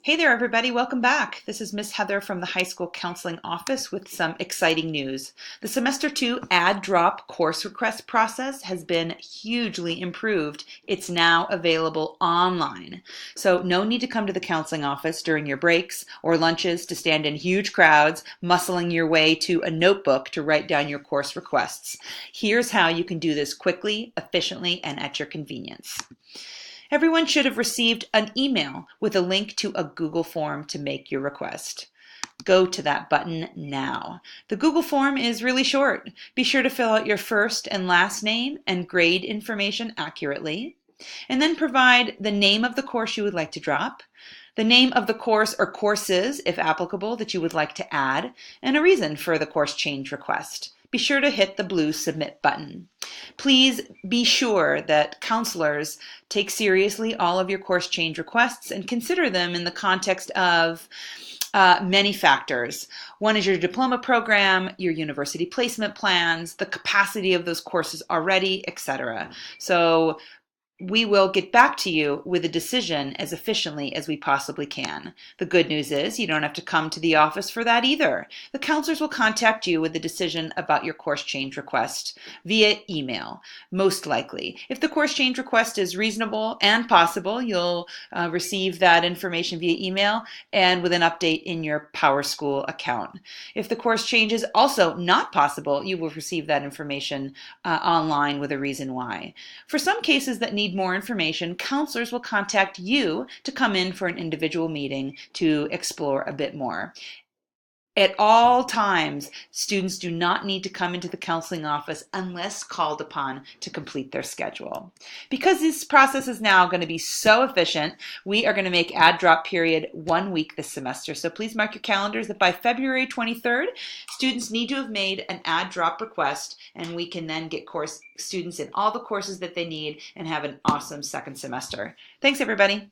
Hey there, everybody. Welcome back. This is Miss Heather from the High School Counseling Office with some exciting news. The Semester 2 add-drop course request process has been hugely improved. It's now available online. So no need to come to the counseling office during your breaks or lunches to stand in huge crowds, muscling your way to a notebook to write down your course requests. Here's how you can do this quickly, efficiently, and at your convenience. Everyone should have received an email with a link to a Google form to make your request. Go to that button now. The Google form is really short. Be sure to fill out your first and last name and grade information accurately, and then provide the name of the course you would like to drop, the name of the course or courses, if applicable, that you would like to add, and a reason for the course change request. Be sure to hit the blue Submit button. Please be sure that counselors take seriously all of your course change requests and consider them in the context of many factors. One is your diploma program, your university placement plans, the capacity of those courses already, etc. So we will get back to you with a decision as efficiently as we possibly can. The good news is you don't have to come to the office for that either. The counselors will contact you with a decision about your course change request via email, most likely. If the course change request is reasonable and possible, you'll receive that information via email and with an update in your PowerSchool account. If the course change is also not possible, you will receive that information online with a reason why. For some cases that need more information, counselors will contact you to come in for an individual meeting to explore a bit more. At all times, students do not need to come into the counseling office unless called upon to complete their schedule. Because this process is now going to be so efficient, we are going to make add-drop period 1 week this semester. So please mark your calendars that by February 23rd, students need to have made an add-drop request, and we can then get students in all the courses that they need and have an awesome second semester. Thanks, everybody.